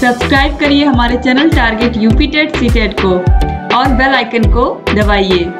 Subscribe करिए हमारे channel target UP TET CTET को और बेल आइकन को दबाइए।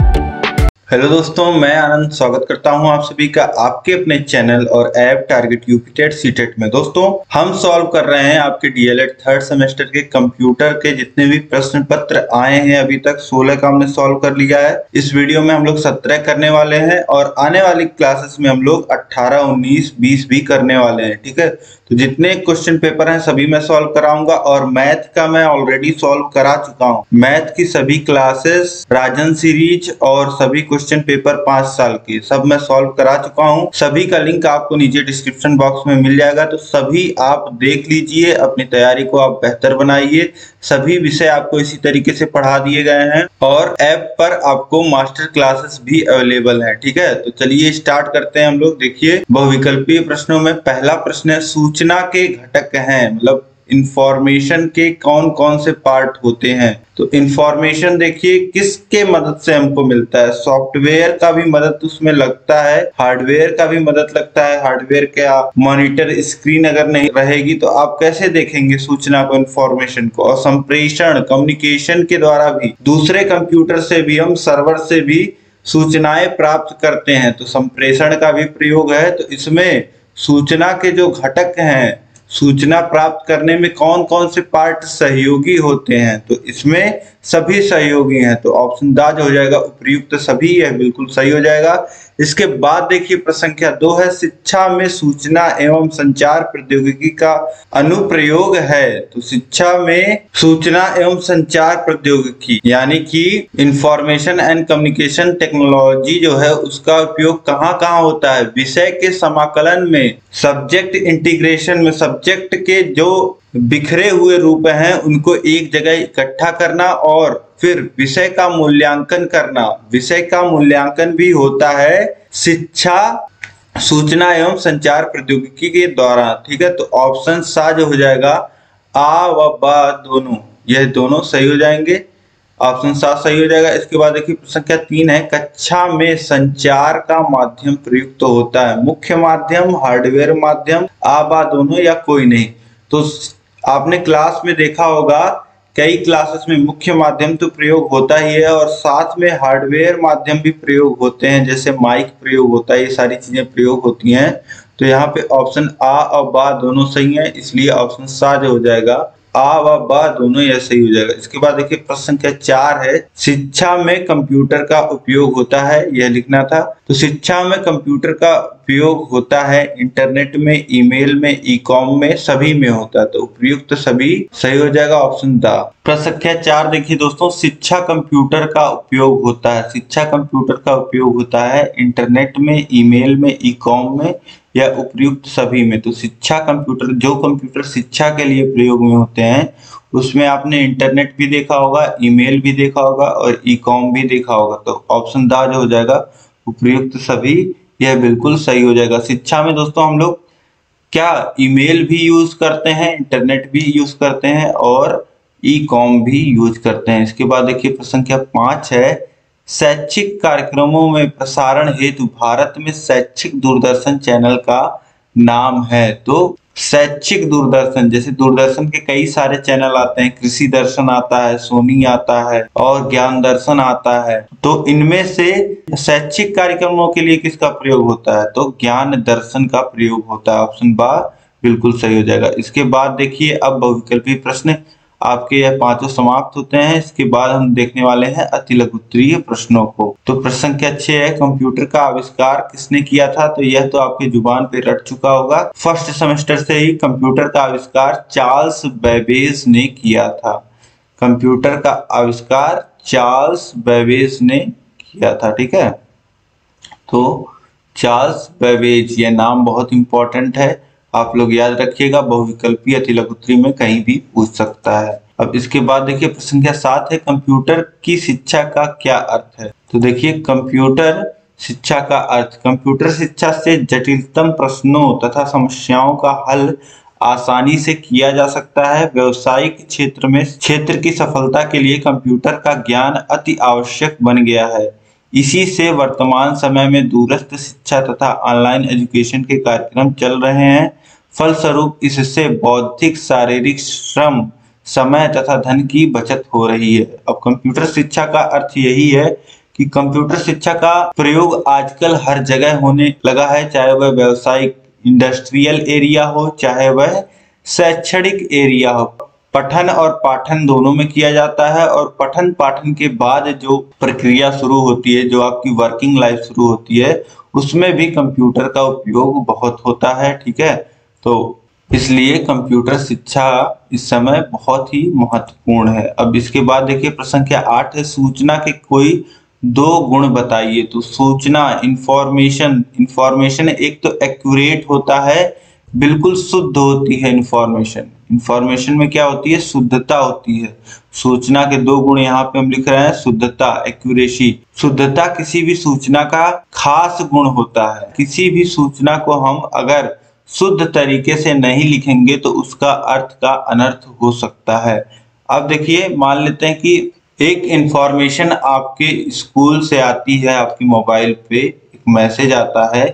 हेलो दोस्तों, मैं आनंद स्वागत करता हूं आप सभी का आपके अपने चैनल और app target UP TET CTET में। दोस्तों, हम सॉल्व कर रहे हैं आपके डीएलएड थर्ड सेमेस्टर के कंप्यूटर के जितने भी प्रश्न पत्र आए हैं। अभी तक 16 का हमने सॉल्व कर लिया है। इस वीडियो में हम लोग 17 करने वाले हैं और आने वाली क्लासेस में हम लोग 18, 19, 20 भी करने वाले हैं। ठीक है, तो जितने क्वेश्चन पेपर हैं सभी मैं सॉल्व कराऊंगा और मैथ का मैं ऑलरेडी सॉल्व करा चुका हूं। मैथ की सभी क्लासेस, राजन सीरीज और सभी क्वेश्चन पेपर 5 साल के सब मैं सॉल्व करा चुका हूं। सभी का लिंक आपको नीचे डिस्क्रिप्शन बॉक्स में मिल जाएगा, तो सभी आप देख लीजिए, अपनी तैयारी को आप बेहतर बनाइए। सभी विषय आपको इसी तरीके से पढ़ा दिए गए हैं और ऐप पर आपको मास्टर क्लासेस भी अवेलेबल हैं। ठीक है, तो चलिए स्टार्ट करते हैं हम लोग। देखिए, बहुविकल्पीय प्रश्नों में पहला प्रश्न है, सूचना के घटक हैं, मतलब इंफॉर्मेशन के कौन कौन से पार्ट होते हैं। तो इंफॉर्मेशन देखिए किसके मदद से हमको मिलता है। सॉफ्टवेयर का भी मदद उसमें लगता है, हार्डवेयर का भी मदद लगता है। हार्डवेयर का मॉनिटर स्क्रीन अगर नहीं रहेगी तो आप कैसे देखेंगे सूचना को, इंफॉर्मेशन को। और संप्रेषण, कम्युनिकेशन के द्वारा भी दूसरे कंप्यूटर से भी, हम सर्वर से भी सूचनाएं प्राप्त करते हैं, तो संप्रेषण का भी प्रयोग है। तो इसमें सूचना के जो घटक हैं, सूचना प्राप्त करने में कौन कौन से पार्ट सहयोगी होते हैं, तो इसमें सभी सहयोगी हैं। तो ऑप्शन द जो हो जाएगा उपयुक्त सभी, यह बिल्कुल सही हो जाएगा। इसके बाद देखिए प्रश्न संख्या 2 है, शिक्षा में सूचना एवं संचार प्रौद्योगिकी का अनुप्रयोग है। तो शिक्षा में सूचना एवं संचार प्रौद्योगिकी यानी कि इंफॉर्मेशन एंड कम्युनिकेशन टेक्नोलॉजी जो है उसका उपयोग कहाँ कहाँ होता है। विषय के समाकलन में, सब्जेक्ट इंटीग्रेशन में, सब्जेक्ट के जो बिखरे हुए रूप हैं उनको एक जगह इकट्ठा करना और फिर विषय का मूल्यांकन करना। विषय का मूल्यांकन भी होता है शिक्षा, सूचना एवं संचार प्रौद्योगिकी के द्वारा। ठीक है, तो ऑप्शन सा जो हो जाएगा आ व बा दोनों, यह दोनों सही हो जाएंगे। ऑप्शन सा सही हो जाएगा। इसके बाद देखिए संख्या 3 है, कक्षा में संचार का माध्यम प्रयुक्त होता है। मुख्य माध्यम, हार्डवेयर माध्यम, आ बा दोनों या कोई नहीं। तो आपने क्लास में देखा होगा कई क्लासेस में मुख्य माध्यम तो प्रयोग होता ही है और साथ में हार्डवेयर माध्यम भी प्रयोग होते हैं, जैसे माइक प्रयोग होता है, ये सारी चीजें प्रयोग होती हैं। तो यहाँ पे ऑप्शन आ और बा दोनों सही है, इसलिए ऑप्शन सा जो हो जाएगा आ व बा दोनों यह सही हो जाएगा। इसके बाद देखिए प्रश्न संख्या 4 है, शिक्षा में कंप्यूटर का उपयोग होता है, यह लिखना था। तो शिक्षा में कंप्यूटर का उपयोग होता है इंटरनेट में, ईमेल में, ई कॉम में, सभी में होता है। तो उपयुक्त सभी सही हो जाएगा, ऑप्शन द। प्रश्न संख्या 4 देखिए दोस्तों, शिक्षा कंप्यूटर का उपयोग होता है। शिक्षा कंप्यूटर का उपयोग होता है इंटरनेट में, ईमेल में, ई कॉम में या उपयुक्त सभी में। तो शिक्षा कंप्यूटर, जो कंप्यूटर शिक्षा के लिए प्रयोग में होते हैं उसमें आपने इंटरनेट भी देखा होगा, ईमेल भी देखा होगा और ई कॉम भी देखा होगा। तो ऑप्शन द जो हो जाएगा उपयुक्त सभी, यह बिल्कुल सही हो जाएगा। शिक्षा में दोस्तों हम लोग क्या ईमेल भी यूज करते हैं, इंटरनेट भी यूज करते हैं और ई कॉम भी यूज करते हैं। इसके बाद देखिए प्रश्न संख्या 5 है, शैक्षिक कार्यक्रमों में प्रसारण हेतु भारत में शैक्षिक दूरदर्शन चैनल का नाम है। तो शैक्षिक दूरदर्शन, जैसे दूरदर्शन के कई सारे चैनल आते हैं, कृषि दर्शन आता है, सोनी आता है और ज्ञान दर्शन आता है। तो इनमें से शैक्षिक कार्यक्रमों के लिए किसका प्रयोग होता है, तो ज्ञान दर्शन का प्रयोग होता है। ऑप्शन बा बिल्कुल सही हो जाएगा। इसके बाद देखिए अब बहुविकल्पीय प्रश्न आपके यह 5 समाप्त होते हैं। इसके बाद हम देखने वाले हैं अति लघुत्तरीय प्रश्नों को। तो प्रश्न संख्या 6 है, कंप्यूटर का आविष्कार किसने किया था। तो यह तो आपके जुबान पे रट चुका होगा, फर्स्ट सेमेस्टर से ही कंप्यूटर का आविष्कार चार्ल्स बेबेज ने किया था। कंप्यूटर का आविष्कार चार्ल्स बेबेज ने किया था। ठीक है, तो चार्ल्स बेबेज, यह नाम बहुत इंपॉर्टेंट है, आप लोग याद रखिएगा। बहुविकल्पीय अति लघुत्तरीय में कहीं भी पूछ सकता है। अब इसके बाद देखिए प्रश्न संख्या 7 है, कंप्यूटर की शिक्षा का क्या अर्थ है। तो देखिए कंप्यूटर शिक्षा का अर्थ, कंप्यूटर शिक्षा से जटिलतम प्रश्नों तथा समस्याओं का हल आसानी से किया जा सकता है। व्यवसायिक क्षेत्र की सफलता के लिए कंप्यूटर का ज्ञान अति आवश्यक बन गया है। इसी से वर्तमान समय में दूरस्थ शिक्षा तथा ऑनलाइन एजुकेशन के कार्यक्रम चल रहे हैं। फलस्वरूप इससे बौद्धिक शारीरिक श्रम, समय तथा धन की बचत हो रही है। अब कंप्यूटर शिक्षा का अर्थ यही है कि कंप्यूटर शिक्षा का प्रयोग आजकल हर जगह होने लगा है, चाहे वह व्यावसायिक इंडस्ट्रियल एरिया हो, चाहे वह शैक्षणिक एरिया हो। पठन और पाठन दोनों में किया जाता है और पठन पाठन के बाद जो प्रक्रिया शुरू होती है, जो आपकी वर्किंग लाइफ शुरू होती है, उसमें भी कंप्यूटर का उपयोग बहुत होता है। ठीक है, तो इसलिए कंप्यूटर शिक्षा इस समय बहुत ही महत्वपूर्ण है। अब इसके बाद देखिए प्रश्न संख्या 8 है, सूचना के कोई 2 गुण बताइए। तो सूचना, इंफॉर्मेशन एक तो एक्यूरेट होता है, बिल्कुल शुद्ध होती है। इंफॉर्मेशन में क्या होती है? शुद्धता होती है। सूचना के 2 गुण यहाँ पे हम लिख रहे हैं, शुद्धता, एक्यूरेसी। शुद्धता किसी भी सूचना का खास गुण होता है। किसी भी सूचना को हम अगर शुद्ध तरीके से नहीं लिखेंगे तो उसका अर्थ का अनर्थ हो सकता है। अब देखिए, मान लेते हैं कि एक इंफॉर्मेशन आपके स्कूल से आती है, आपके मोबाइल पे एक मैसेज आता है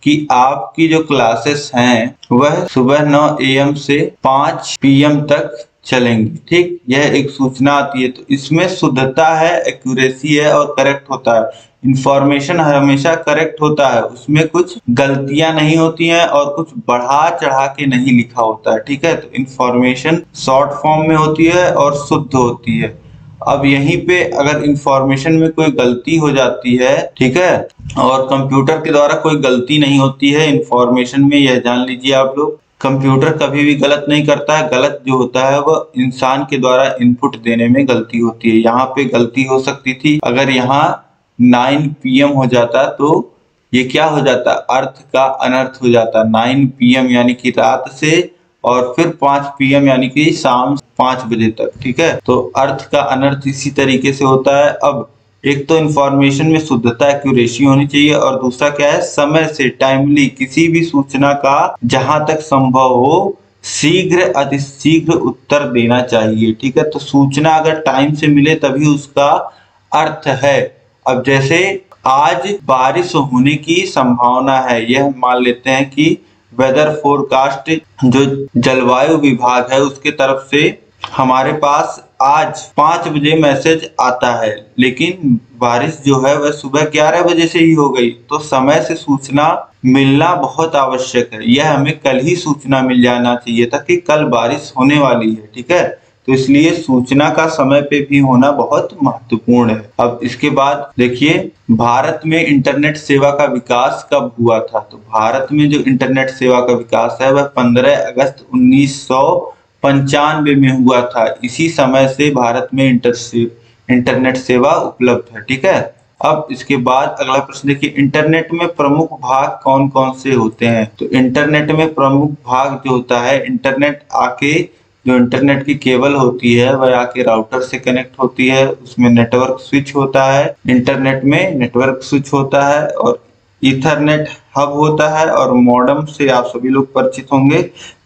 कि आपकी जो क्लासेस हैं वह सुबह 9 AM से 5 PM तक चलेंगी। ठीक, यह एक सूचना आती है, तो इसमें शुद्धता है, एक्यूरेसी है और करेक्ट होता है। इंफॉर्मेशन हमेशा करेक्ट होता है, उसमें कुछ गलतियां नहीं होती हैं और कुछ बढ़ा चढ़ा के नहीं लिखा होता है। ठीक है, तो इंफॉर्मेशन शॉर्ट फॉर्म में होती है और शुद्ध होती है। अब यहीं पे अगर इंफॉर्मेशन में कोई गलती हो जाती है, ठीक है, और कंप्यूटर के द्वारा कोई गलती नहीं होती है इंफॉर्मेशन में, यह जान लीजिए आप लोग। कंप्यूटर कभी भी गलत नहीं करता है, गलत जो होता है वह इंसान के द्वारा इनपुट देने में गलती होती है। यहाँ पे गलती हो सकती थी, अगर यहाँ 9 PM हो जाता तो ये क्या हो जाता? अर्थ का अनर्थ हो जाता। 9 PM यानी कि रात से, और फिर 5 PM यानी कि शाम 5 बजे तक। ठीक है, तो अर्थ का अनर्थ इसी तरीके से होता है। अब एक तो इंफॉर्मेशन में शुद्धता, एक्यूरेसी होनी चाहिए, और दूसरा क्या है? समय से, टाइमली, किसी भी सूचना का जहां तक संभव हो शीघ्र अतिशीघ्र उत्तर देना चाहिए। ठीक है, तो सूचना अगर टाइम से मिले तभी उसका अर्थ है। अब जैसे आज बारिश होने की संभावना है, यह मान लेते हैं कि वेदर फोरकास्ट जो जलवायु विभाग है उसके तरफ से हमारे पास आज 5 बजे मैसेज आता है, लेकिन बारिश जो है वह सुबह 11 बजे से ही हो गई। तो समय से सूचना मिलना बहुत आवश्यक है। यह हमें कल ही सूचना मिल जाना चाहिए था कि कल बारिश होने वाली है। ठीक है, तो इसलिए सूचना का समय पे भी होना बहुत महत्वपूर्ण है। अब इसके बाद देखिए, भारत में इंटरनेट सेवा का विकास कब हुआ था? तो भारत में जो इंटरनेट सेवा का विकास है वह 15 अगस्त 1995 में हुआ था। इसी समय से भारत में इंटरनेट सेवा उपलब्ध है। ठीक है, अब इसके बाद अगला प्रश्न देखिए, इंटरनेट में प्रमुख भाग कौन कौन से होते हैं? तो इंटरनेट में प्रमुख भाग जो होता है, इंटरनेट आके जो इंटरनेट की केबल होती है वह आके राउटर से कनेक्ट होती है, उसमें नेटवर्क स्विच होता है, इंटरनेट में नेटवर्क स्विच होता है, और ईथरनेट हब होता है, और मॉडेम से आप सभी लोग परिचित होंगे।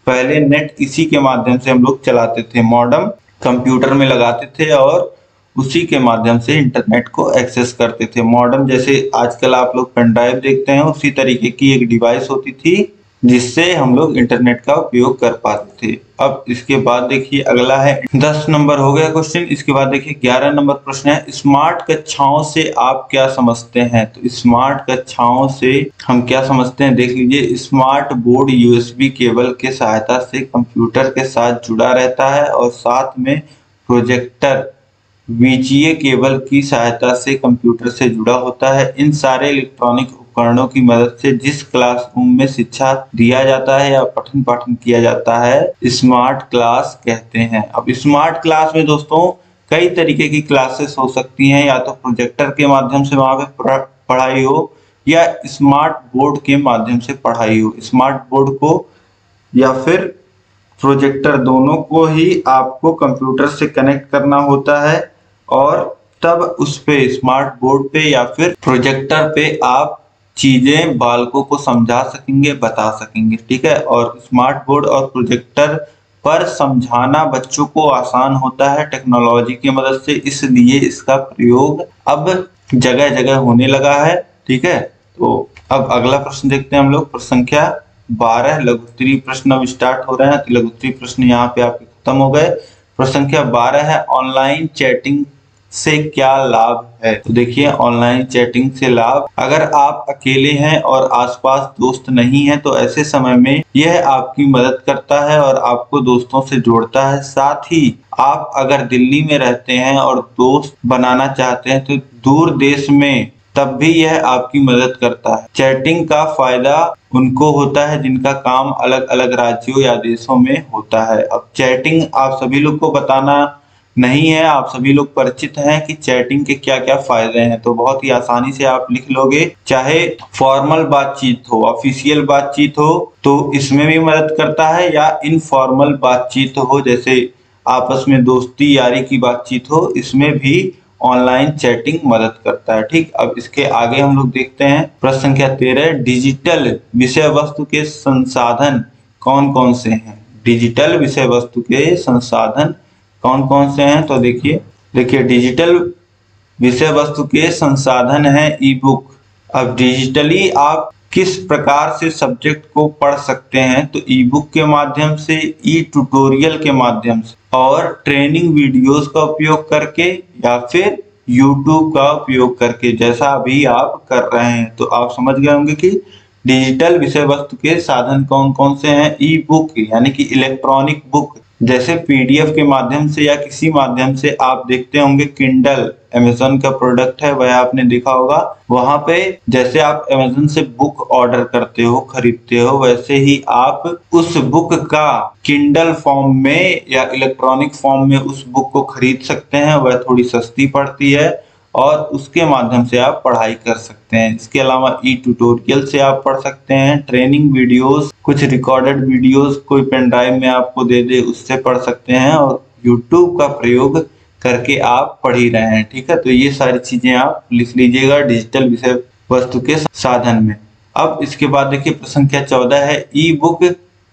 पहले नेट इसी के माध्यम से हम लोग चलाते थे, मॉडेम कंप्यूटर में लगाते थे और उसी के माध्यम से इंटरनेट को एक्सेस करते थे। मॉडेम जैसे आजकल आप लोग पेन ड्राइव देखते हैं, उसी तरीके की एक डिवाइस होती थी जिससे हम लोग इंटरनेट का उपयोग कर पाते थे। अब इसके बाद देखिए अगला है 10 नंबर हो गया क्वेश्चन। इसके बाद देखिए 11 नंबर प्रश्न है, स्मार्ट कक्षाओं से आप क्या समझते हैं? तो स्मार्ट कक्षाओं से हम क्या समझते हैं, देख लीजिए। स्मार्ट बोर्ड USB केबल के सहायता से कंप्यूटर के साथ जुड़ा रहता है और साथ में प्रोजेक्टर VGA केबल की सहायता से कंप्यूटर से जुड़ा होता है। इन सारे इलेक्ट्रॉनिक उपकरणों की मदद से जिस क्लासरूम में शिक्षा दिया जाता है या पठन पाठन किया जाता है, स्मार्ट क्लास कहते हैं। अब स्मार्ट क्लास में दोस्तों कई तरीके की क्लासेस हो सकती हैं, या तो प्रोजेक्टर के माध्यम से वहां पे पढ़ाई हो या स्मार्ट बोर्ड के माध्यम से पढ़ाई हो। स्मार्ट बोर्ड को या फिर प्रोजेक्टर, दोनों को ही आपको कंप्यूटर से कनेक्ट करना होता है और तब उस पे स्मार्ट बोर्ड पे या फिर प्रोजेक्टर पे आप चीजें बालकों को समझा सकेंगे, बता सकेंगे। ठीक है, और स्मार्ट बोर्ड और प्रोजेक्टर पर समझाना बच्चों को आसान होता है टेक्नोलॉजी की मदद से, इसलिए इसका प्रयोग अब जगह जगह होने लगा है। ठीक है, तो अब अगला प्रश्न देखते हैं हम लोग, प्रश्न संख्या 12 लघु उत्तरीय प्रश्न अब स्टार्ट हो रहे हैं। तो लघु उत्तरीय प्रश्न यहाँ पे आपके खत्म हो गए। प्रश्न संख्या 12 है, ऑनलाइन चैटिंग से क्या लाभ है। तो देखिए, ऑनलाइन चैटिंग से लाभ, अगर आप अकेले हैं और आसपास दोस्त नहीं है तो ऐसे समय में यह आपकी मदद करता है और आपको दोस्तों से जोड़ता है। साथ ही आप अगर दिल्ली में रहते हैं और दोस्त बनाना चाहते हैं तो दूर देश में, तब भी यह आपकी मदद करता है। चैटिंग का फायदा उनको होता है जिनका काम अलग अलग राज्यों या देशों में होता है। अब चैटिंग आप सभी लोग को बताना नहीं है, आप सभी लोग परिचित हैं कि चैटिंग के क्या क्या फायदे हैं। तो बहुत ही आसानी से आप लिख लोगे। चाहे फॉर्मल बातचीत हो, ऑफिशियल बातचीत हो, तो इसमें भी मदद करता है, या इनफॉर्मल बातचीत हो, जैसे आपस में दोस्ती यारी की बातचीत हो, इसमें भी ऑनलाइन चैटिंग मदद करता है। ठीक, अब इसके आगे हम लोग देखते हैं प्रश्न संख्या 13, डिजिटल विषय वस्तु के संसाधन कौन कौन से हैं। डिजिटल विषय वस्तु के संसाधन कौन कौन से हैं। तो देखिए डिजिटल विषय वस्तु के संसाधन है ई बुक। अब डिजिटली आप किस प्रकार से सब्जेक्ट को पढ़ सकते हैं, तो ई बुक के माध्यम से, ई ट्यूटोरियल के माध्यम से, और ट्रेनिंग वीडियोस का उपयोग करके, या फिर यूट्यूब का उपयोग करके, जैसा अभी आप कर रहे हैं। तो आप समझ गए होंगे कि डिजिटल विषय वस्तु के साधन कौन कौन से हैं। ई बुक यानी कि इलेक्ट्रॉनिक बुक, जैसे पीडीएफ के माध्यम से या किसी माध्यम से आप देखते होंगे। किंडल अमेज़न का प्रोडक्ट है, वह आपने देखा होगा। वहां पे जैसे आप अमेज़न से बुक ऑर्डर करते हो, खरीदते हो, वैसे ही आप उस बुक का किंडल फॉर्म में या इलेक्ट्रॉनिक फॉर्म में उस बुक को खरीद सकते हैं। वह थोड़ी सस्ती पड़ती है और उसके माध्यम से आप पढ़ाई कर सकते हैं। इसके अलावा ई ट्यूटोरियल से आप पढ़ सकते हैं। ट्रेनिंग वीडियोस, कुछ रिकॉर्डेड वीडियोस कोई पेन ड्राइव में आपको दे दे, उससे पढ़ सकते हैं। और यूट्यूब का प्रयोग करके आप पढ़ ही रहे हैं। ठीक है, तो ये सारी चीजें आप लिख लीजिएगा डिजिटल विषय वस्तु के साधन में। अब इसके बाद देखिए प्रश्न संख्या 14 है, ई बुक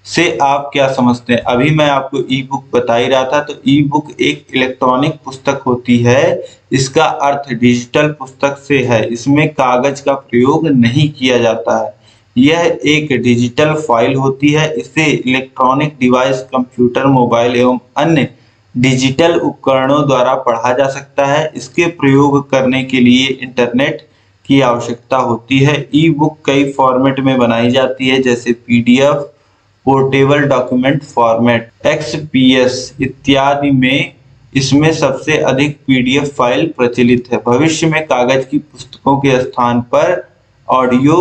से आप क्या समझते हैं। अभी मैं आपको ई बुक बता ही रहा था। तो ई बुक एक इलेक्ट्रॉनिक पुस्तक होती है। इसका अर्थ डिजिटल पुस्तक से है। इसमें कागज का प्रयोग नहीं किया जाता है। यह एक डिजिटल फाइल होती है। इसे इलेक्ट्रॉनिक डिवाइस, कंप्यूटर, मोबाइल एवं अन्य डिजिटल उपकरणों द्वारा पढ़ा जा सकता है। इसके प्रयोग करने के लिए इंटरनेट की आवश्यकता होती है। ई बुक कई फॉर्मेट में बनाई जाती है, जैसे PDF, portable document format, XPS इत्यादि में। इसमें सबसे अधिक पीडीएफ फाइल प्रचलित है। भविष्य में कागज की पुस्तकों के स्थान पर ऑडियो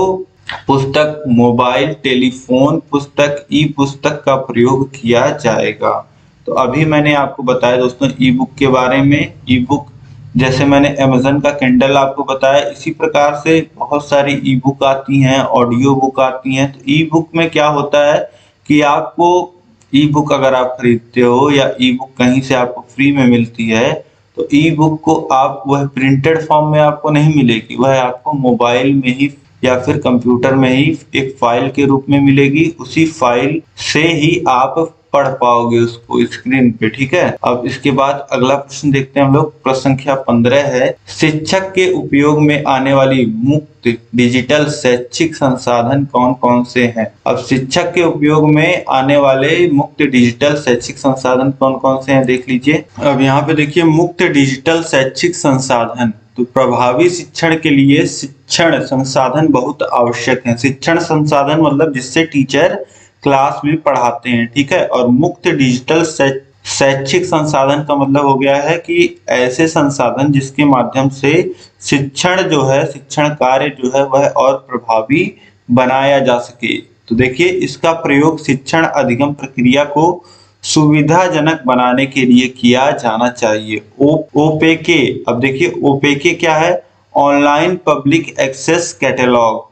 पुस्तक, मोबाइल टेलीफोन पुस्तक, ई पुस्तक का प्रयोग किया जाएगा। तो अभी मैंने आपको बताया दोस्तों ई बुक के बारे में। ई बुक जैसे मैंने अमेज़न का किंडल आपको बताया, इसी प्रकार से बहुत सारी ई बुक आती हैं, ऑडियो बुक आती हैं। तो ई बुक में क्या होता है कि आपको ई बुक अगर आप खरीदते हो या ई बुक कहीं से आपको फ्री में मिलती है, तो ई बुक को आप वह प्रिंटेड फॉर्म में आपको नहीं मिलेगी। वह आपको मोबाइल में ही या फिर कंप्यूटर में ही एक फाइल के रूप में मिलेगी। उसी फाइल से ही आप पढ़ पाओगे उसको स्क्रीन पे। ठीक है, अब इसके बाद अगला प्रश्न देखते हैं हम लोग। प्रश्न संख्या 15 है, शिक्षक के उपयोग में आने वाली मुफ्त डिजिटल शैक्षिक संसाधन कौन कौन से हैं। अब शिक्षक के उपयोग में आने वाले मुफ्त डिजिटल शैक्षिक संसाधन कौन कौन से हैं देख लीजिए। अब यहाँ पे देखिए मुफ्त डिजिटल शैक्षिक संसाधन। तो प्रभावी शिक्षण के लिए शिक्षण संसाधन बहुत आवश्यक है। शिक्षण संसाधन मतलब जिससे टीचर क्लास में पढ़ाते हैं। ठीक है, और मुफ्त डिजिटल शैक्षिक संसाधन का मतलब हो गया है कि ऐसे संसाधन जिसके माध्यम से शिक्षण जो है, शिक्षण कार्य जो है वह और प्रभावी बनाया जा सके। तो देखिए इसका प्रयोग शिक्षण अधिगम प्रक्रिया को सुविधाजनक बनाने के लिए किया जाना चाहिए। ओपेके, अब देखिए ओपेके क्या है, ऑनलाइन पब्लिक एक्सेस कैटलॉग,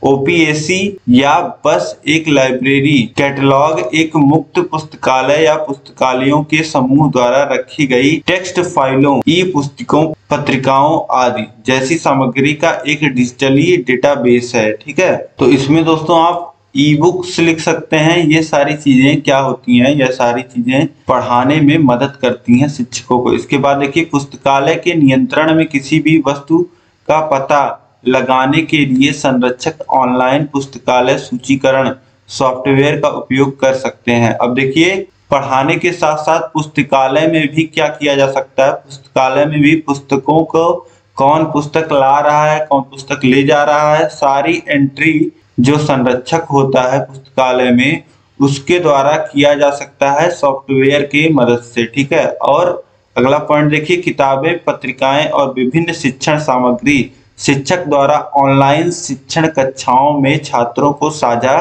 ओपीएसी या बस एक लाइब्रेरी। कैटलॉग एक मुक्त पुस्तकालय या पुस्तकालयों के समूह द्वारा रखी गई टेक्स्ट फाइलों, ई पुस्तकों, पत्रिकाओं आदि जैसी सामग्री का एक डिजिटली डेटाबेस है। ठीक है, तो इसमें दोस्तों आप ई बुक्स लिख सकते हैं। ये सारी चीजें क्या होती हैं, यह सारी चीजें पढ़ाने में मदद करती हैं शिक्षकों को। इसके बाद देखिए पुस्तकालय के नियंत्रण में किसी भी वस्तु का पता लगाने के लिए संरक्षक ऑनलाइन पुस्तकालय सूचीकरण सॉफ्टवेयर का उपयोग कर सकते हैं। अब देखिए, पढ़ाने के साथ साथ पुस्तकालय में भी क्या किया जा सकता है, पुस्तकालय में भी पुस्तकों को कौन पुस्तक ला रहा है, कौन पुस्तक ले जा रहा है, सारी एंट्री जो संरक्षक होता है पुस्तकालय में उसके द्वारा किया जा सकता है सॉफ्टवेयर की मदद से। ठीक है। और अगला पॉइंट देखिए, किताबें, पत्रिकाएं और विभिन्न शिक्षण सामग्री शिक्षक द्वारा ऑनलाइन शिक्षण कक्षाओं में छात्रों को साझा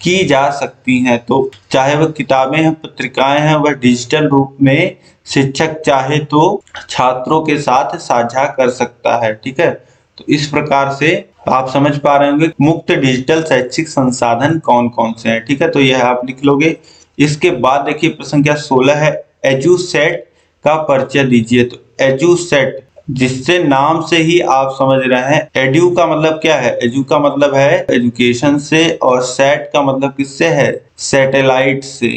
की जा सकती हैं। तो चाहे वह किताबें हैं, पत्रिकाएं हैं, वह डिजिटल रूप में शिक्षक चाहे तो छात्रों के साथ साझा कर सकता है। ठीक है। तो इस प्रकार से आप समझ पा रहे होंगे मुक्त डिजिटल शैक्षिक संसाधन कौन कौन से हैं। ठीक है। तो यह आप लिख लोगे। इसके बाद देखिए प्रश्न संख्या 16 है, एजुसेट का परिचय दीजिए। तो एजुसेट, जिससे नाम से ही आप समझ रहे हैं, एडू का मतलब क्या है, एजू का मतलब है एजुकेशन से, और सेट का मतलब किससे है, सैटेलाइट से।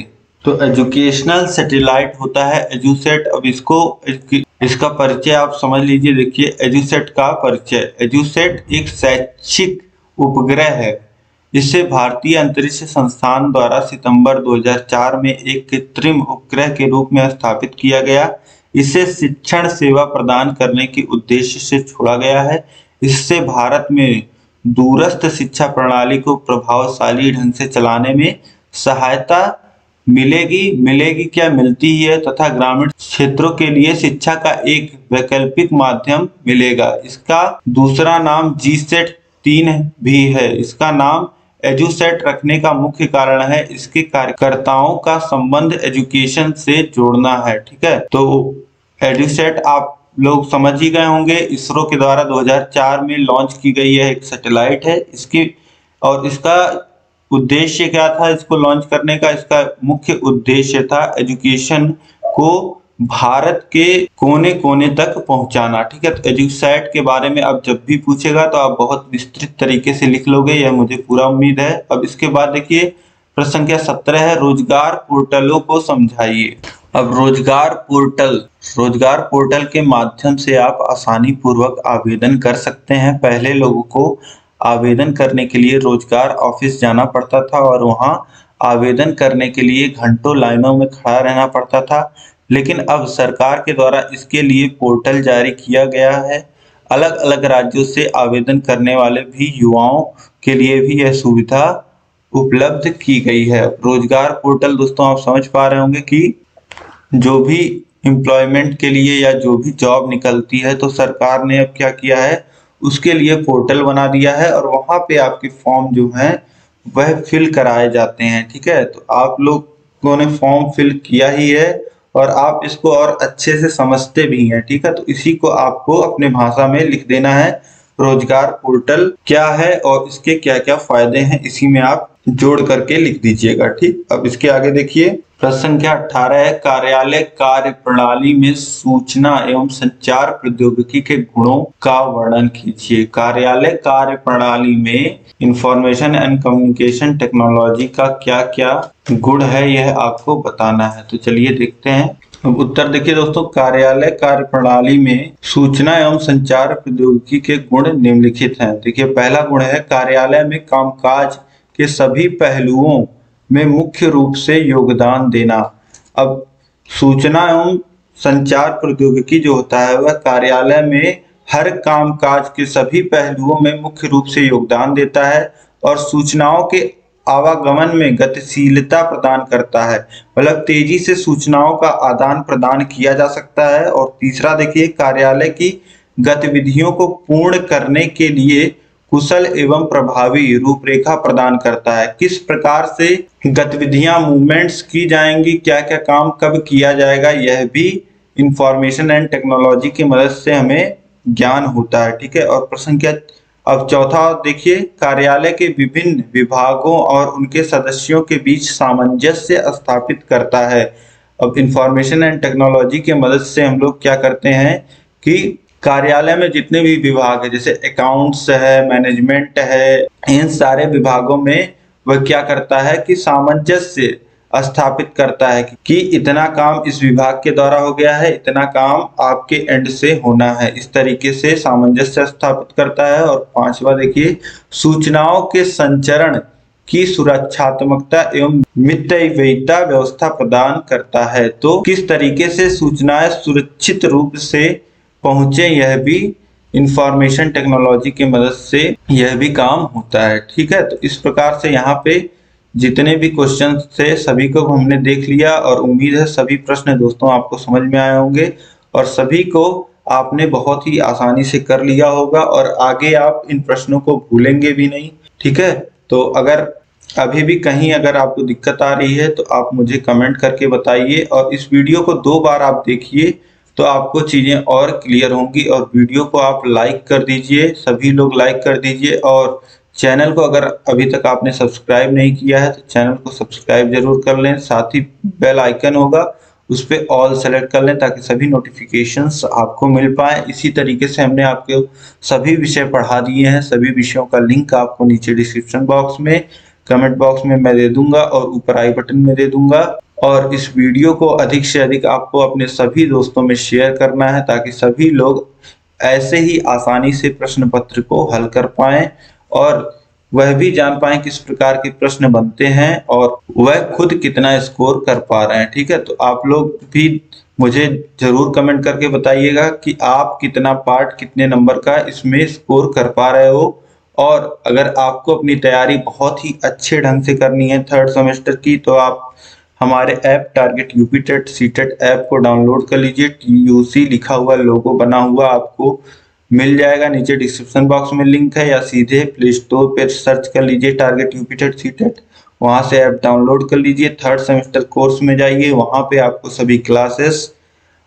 तो एजुकेशनल सैटेलाइट होता है एजुसेट। अब इसका परिचय आप समझ लीजिए। देखिए एजुसेट का परिचय, एजुसेट एक शैक्षिक उपग्रह है। इसे भारतीय अंतरिक्ष संस्थान द्वारा सितंबर 2004 में एक कृत्रिम उपग्रह के रूप में स्थापित किया गया। इसे शिक्षण सेवा प्रदान करने के उद्देश्य से छोड़ा गया है। इससे भारत में दूरस्थ शिक्षा प्रणाली को प्रभावशाली ढंग से चलाने में सहायता मिलेगी क्या, मिलती ही है, तथा ग्रामीण क्षेत्रों के लिए शिक्षा का एक वैकल्पिक माध्यम मिलेगा। इसका दूसरा नाम जीसेट 3 भी है। इसका नाम एजुसेट रखने का मुख्य कारण है इसके कार्यकर्ताओं का संबंध एजुकेशन से जोड़ना है। ठीक है। तो एजुसेट आप लोग समझ ही गए होंगे, इसरो के द्वारा 2004 में लॉन्च की गई है, एक सैटेलाइट है इसका उद्देश्य क्या था इसको लॉन्च करने का, इसका मुख्य उद्देश्य था एजुकेशन को भारत के कोने कोने तक पहुंचाना। ठीक है। तो एजुसेट के बारे में अब जब भी पूछेगा तो आप बहुत विस्तृत तरीके से लिख लोगे, यह मुझे पूरा उम्मीद है। अब इसके बाद देखिए प्रश्न संख्या 17 है, रोजगार पोर्टलों को समझाइए। अब रोजगार पोर्टल के माध्यम से आप आसानी पूर्वक आवेदन कर सकते हैं। पहले लोगों को आवेदन करने के लिए रोजगार ऑफिस जाना पड़ता था और वहां आवेदन करने के लिए घंटों लाइनों में खड़ा रहना पड़ता था, लेकिन अब सरकार के द्वारा इसके लिए पोर्टल जारी किया गया है। अलग अलग राज्यों से आवेदन करने वाले भी युवाओं के लिए भी यह सुविधा उपलब्ध की गई है। रोजगार पोर्टल दोस्तों आप समझ पा रहे होंगे कि जो भी एम्प्लॉयमेंट के लिए या जो भी जॉब निकलती है तो सरकार ने अब क्या किया है, उसके लिए पोर्टल बना दिया है और वहां पे आपके फॉर्म जो हैं वह फिल कराए जाते हैं। ठीक है। तो आप लोगों ने फॉर्म फिल किया ही है और आप इसको और अच्छे से समझते भी हैं। ठीक है। तो इसी को आपको अपने भाषा में लिख देना है, रोजगार पोर्टल क्या है और इसके क्या क्या फायदे हैं, इसी में आप जोड़ करके लिख दीजिएगा। ठीक। अब इसके आगे देखिए प्रश्न संख्या 18 है, कार्यालय कार्य प्रणाली में सूचना एवं संचार प्रौद्योगिकी के गुणों का वर्णन कीजिए। कार्यालय कार्य प्रणाली में इंफॉर्मेशन एंड कम्युनिकेशन टेक्नोलॉजी का क्या क्या गुण है यह आपको बताना है। तो चलिए देखते हैं। अब उत्तर देखिए दोस्तों, कार्यालय कार्य प्रणाली में सूचना एवं संचार प्रौद्योगिकी के गुण निम्नलिखित हैं। देखिए पहला गुण है, कार्यालय में कामकाज के सभी पहलुओं में मुख्य रूप से योगदान देना। अब सूचना एवं संचार प्रौद्योगिकी जो होता है वह कार्यालय में हर कामकाज के सभी पहलुओं में मुख्य रूप से योगदान देता है और सूचनाओं के आवागमन में गतिशीलता प्रदान करता है, मतलब तेजी से सूचनाओं का आदान प्रदान किया जा सकता है। और तीसरा देखिए, कार्यालय की गतिविधियों को पूर्ण करने के लिए कुशल एवं प्रभावी रूपरेखा प्रदान करता है। किस प्रकार से गतिविधियां मूवमेंट्स की जाएंगी, क्या क्या काम कब किया जाएगा, यह भी इंफॉर्मेशन एंड टेक्नोलॉजी की मदद से हमें ज्ञान होता है। ठीक है। और प्रश्न क्या, अब चौथा देखिए, कार्यालय के विभिन्न विभागों और उनके सदस्यों के बीच सामंजस्य स्थापित करता है। अब इंफॉर्मेशन एंड टेक्नोलॉजी की मदद से हम लोग क्या करते हैं कि कार्यालय में जितने भी विभाग है, जैसे अकाउंट्स है, मैनेजमेंट है, इन सारे विभागों में वह क्या करता है कि सामंजस्य स्थापित करता है कि इतना काम इस विभाग के द्वारा हो गया है, इतना काम आपके एंड से होना है। इस तरीके से सामंजस्य स्थापित करता है। और पांचवा देखिए, सूचनाओं के संचरण की सुरक्षात्मकता एवं मितव्ययिता व्यवस्था प्रदान करता है। तो किस तरीके से सूचनाएं सुरक्षित रूप से पहुंचे, यह भी इंफॉर्मेशन टेक्नोलॉजी की मदद से यह भी काम होता है। ठीक है, तो इस प्रकार से यहाँ पे जितने भी क्वेश्चन थे सभी को हमने देख लिया और उम्मीद है सभी प्रश्न दोस्तों आपको समझ में आए होंगे और सभी को आपने बहुत ही आसानी से कर लिया होगा और आगे आप इन प्रश्नों को भूलेंगे भी नहीं। ठीक है, तो अगर अभी भी कहीं अगर आपको दिक्कत आ रही है तो आप मुझे कमेंट करके बताइए और इस वीडियो को 2 बार आप देखिए तो आपको चीजें और क्लियर होंगी। और वीडियो को आप लाइक कर दीजिए, सभी लोग लाइक कर दीजिए और चैनल को अगर अभी तक आपने सब्सक्राइब नहीं किया है तो चैनल को सब्सक्राइब जरूर कर लें। साथ ही बेल आइकन होगा उस पर ऑल सेलेक्ट कर लें ताकि सभी नोटिफिकेशंस आपको मिल पाए। इसी तरीके से हमने आपको सभी विषय पढ़ा दिए हैं। सभी विषयों का लिंक आपको नीचे डिस्क्रिप्शन बॉक्स में, कमेंट बॉक्स में मैं दे दूंगा और ऊपर आई बटन में दे दूंगा। और इस वीडियो को अधिक से अधिक आपको अपने सभी दोस्तों में शेयर करना है ताकि सभी लोग ऐसे ही आसानी से प्रश्न पत्र को हल कर पाएं और वह भी जान पाएं किस प्रकार के प्रश्न बनते हैं और वह खुद कितना स्कोर कर पा रहे हैं। ठीक है, तो आप लोग भी मुझे जरूर कमेंट करके बताइएगा कि आप कितना पार्ट, कितने नंबर का इसमें स्कोर कर पा रहे हो। और अगर आपको अपनी तैयारी बहुत ही अच्छे ढंग से करनी है 3rd सेमेस्टर की तो आप हमारे app target UP TET CTET app को डाउनलोड कर लीजिए। TUC लिखा हुआ लोगो बना हुआ आपको मिल जाएगा, नीचे डिस्क्रिप्शन बॉक्स में लिंक है या सीधे प्ले स्टोर पर सर्च कर लीजिए टारगेट यूपी टेट सीटेट, वहां से ऐप डाउनलोड कर लीजिए। 3rd सेमेस्टर कोर्स में जाइए, वहां पे आपको सभी क्लासेस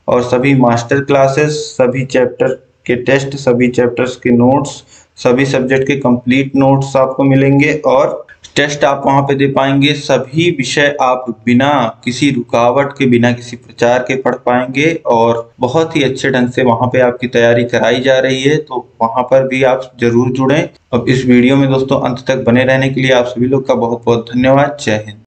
और सभी मास्टर क्लासेस, सभी चैप्टर के टेस्ट, सभी चैप्टर्स के नोट्स, सभी सब्जेक्ट के कंप्लीट नोट्स आपको मिलेंगे और टेस्ट आप वहां पे दे पाएंगे। सभी विषय आप बिना किसी रुकावट के, बिना किसी प्रचार के पढ़ पाएंगे और बहुत ही अच्छे ढंग से वहां पे आपकी तैयारी कराई जा रही है, तो वहां पर भी आप जरूर जुड़ें। अब इस वीडियो में दोस्तों अंत तक बने रहने के लिए आप सभी लोग का बहुत बहुत धन्यवाद। जय हिंद।